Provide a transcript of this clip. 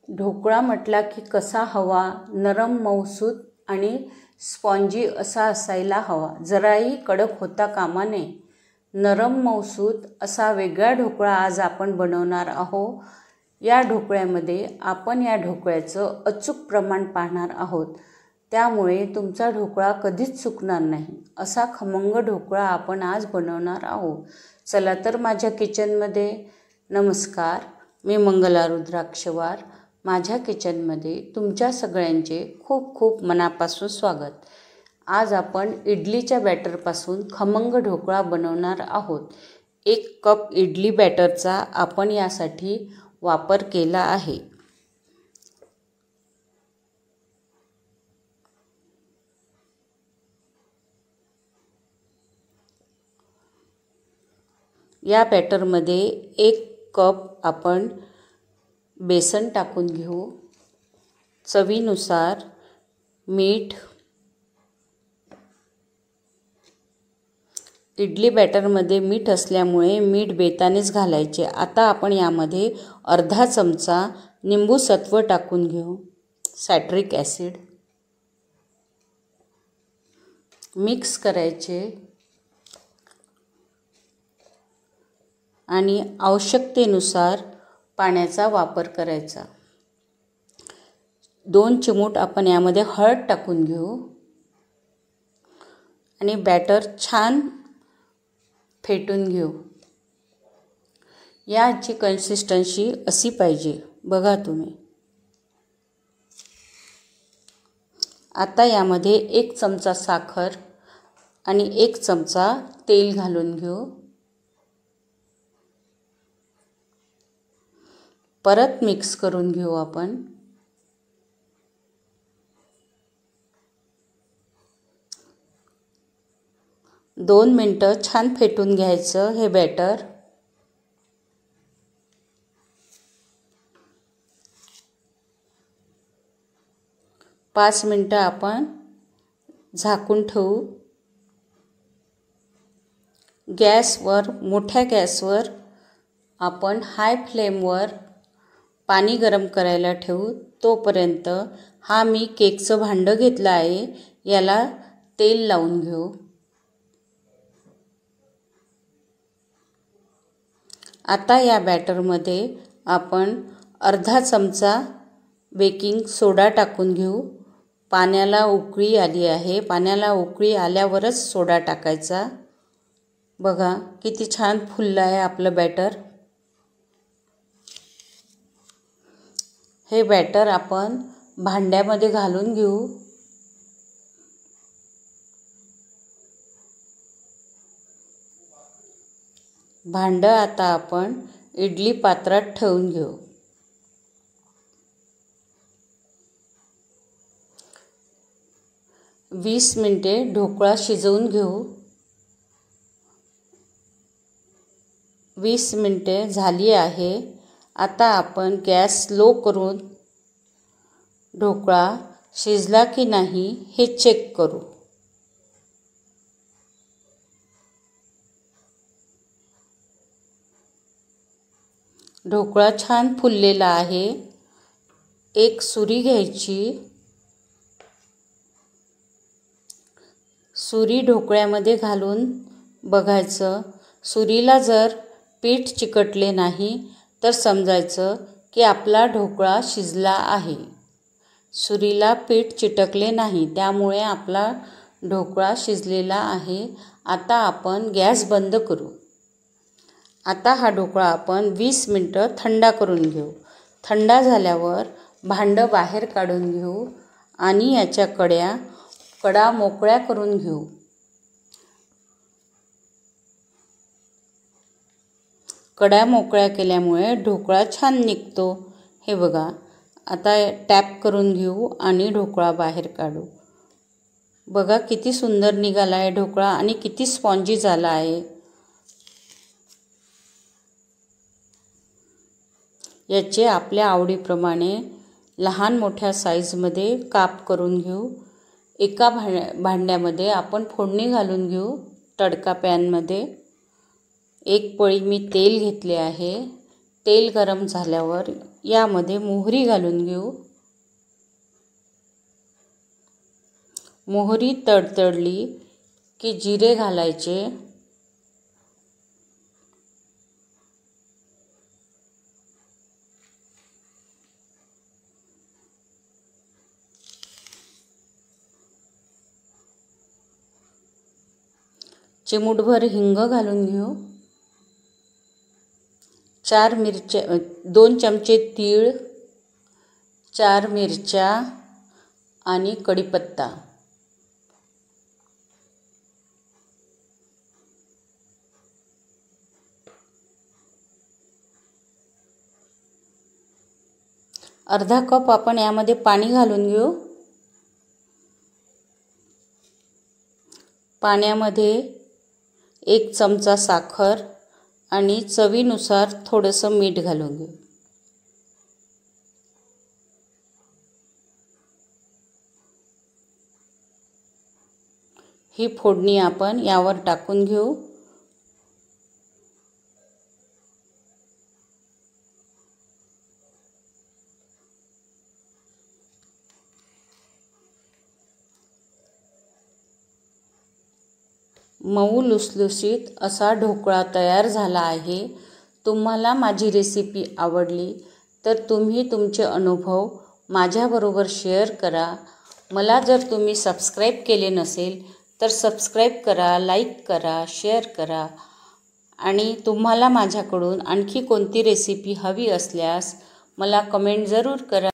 ढोकळा म्हटला की कसा हवा, नरम मऊसूत आणि स्पॉन्जी असा असायला हवा. जराही कडक होता कामा नये. नरम मऊसूत असा वेगळा ढोकळा आज आपण बनवणार आहोत. या ढोकळ्यामध्ये आपण या ढोकळ्याचं अचूक प्रमाण पाहणार आहोत. त्यामुळे तुमचा ढोकळा कधीच चुकणार नाही. असा खमंग ढोकळा आपण आज बनवणार आहोत. चला तर माझ्या किचनमध्ये. नमस्कार, मी मंगला रुद्राक्षवार. माझ्या किचनमध्ये तुमच्या सगळ्यांचे खूप खूप मनापासून स्वागत. आज आपण इडलीच्या बॅटरपासून खमंग ढोकळा बनवणार आहोत. 1 कप इडली बॅटरचा आपण यासाठी वापर केला आहे. या बॅटरमध्ये 1 कप आपण बेसन टाकून घेऊ. चवीनुसार मीठ. इडली बॅटरमध्ये मीठ असल्यामुळे मीठ बेतानेच घालायचे. आता आपण यामध्ये अर्धा चमचा निंबू सत्व टाकून घेऊ. सायट्रिक ॲसिड मिक्स करायचे आणि आवश्यकतेनुसार पाण्याचा वापर करायचा. 2 चिमूट आपण यामध्ये हळद टाकून घेऊ आणि बॅटर छान फेटून घेऊ. याची कन्सिस्टन्सी अशी पाहिजे, बघा तुम्ही. आता यामध्ये 1 चमचा साखर आणि 1 चमचा तेल घालून घेऊ. परत मिक्स करून घेऊ आपण. दोन मिनटं छान फेटून घ्यायचं हे बॅटर. पाच मिनटं आपण झाकून ठेवू. गॅसवर, मोठ्या गॅसवर आपण हाय फ्लेमवर पाणी गरम करायला ठेवू. तोपर्यंत हा मी केकचं भांडं घेतलं आहे, याला तेल लावून घेऊ. आता या बॅटरमध्ये आपण अर्धा चमचा बेकिंग सोडा टाकून घेऊ. पाण्याला उकळी आली आहे. पाण्याला उकळी आल्यावरच सोडा टाकायचा. बघा किती छान फुललं आहे आपलं बॅटर. हे बॅटर आपण भांड्यामध्ये घालून घेऊ. भांडं आता आपण इडली पात्रात ठेवून घेऊ. वीस मिनिटे ढोकळा शिजवून घेऊ. 20 मिनिटे झाली आहे. आता आपण गॅस लो करून ढोकळा शिजला की नाही हे चेक करू. ढोकळा छान फुललेला आहे. एक सुरी घ्यायची. सुरी ढोकळ्यामध्ये घालून बघायचं. सुरीला जर पीठ चिकटले नाही तर समजायचं की आपला ढोकळा शिजला आहे. सुरीला पीठ चिटकले नाही, त्यामुळे आपला ढोकळा शिजलेला आहे. आता आपण गॅस बंद करू. आता हा ढोकळा आपण 20 मिनिटं थंड करून घेऊ. थंड झाल्यावर भांडं बाहेर काढून घेऊ आणि याच्या कडा मोकळ्या करून घेऊ. कडा मोकळ्या केल्यामुळे ढोकळा छान निघतो. हे बघा. आता टॅप करून घेऊ आणि ढोकळा बाहेर काढू. बघा किती सुंदर निघाला आहे ढोकळा आणि किती स्पॉन्जी झाला आहे. याचे आपल्या आवडीप्रमाणे लहान मोठ्या साईजमध्ये काप करून घेऊ. एका भांड्यामध्ये आपण फोडणी घालून घेऊ. तडका पॅनमध्ये 1 पळी मी तेल घेतले आहे. तेल गरम झाल्यावर यामध्ये मोहरी घालून घेऊ. मोहरी तडतडली की जिरे घालायचे. चिमूटभर हिंग घालून घेऊ. 4 मिरच्या, 2 चमचे तीळ, 4 मिरच्या आणि कढीपत्ता. अर्धा कप आपण यामध्ये पाणी घालून घेऊ. पाण्यामध्ये 1 चमचा साखर आणि चवीनुसार थोडंसं मीठ घालून घेऊ. ही फोडणी आपण यावर टाकून घेऊ. मऊ लुसलुशीत असा ढोकळा तयार झाला आहे. तुम्हाला माझी रेसिपी आवडली तर तुम्ही तुमचे अनुभव माझ्याबरोबर शेअर करा. मला जर तुम्ही सबस्क्राईब केले नसेल तर सबस्क्राईब करा, लाईक करा, शेअर करा. आणि तुम्हाला माझ्याकडून आणखी कोणती रेसिपी हवी असल्यास मला कमेंट जरूर करा.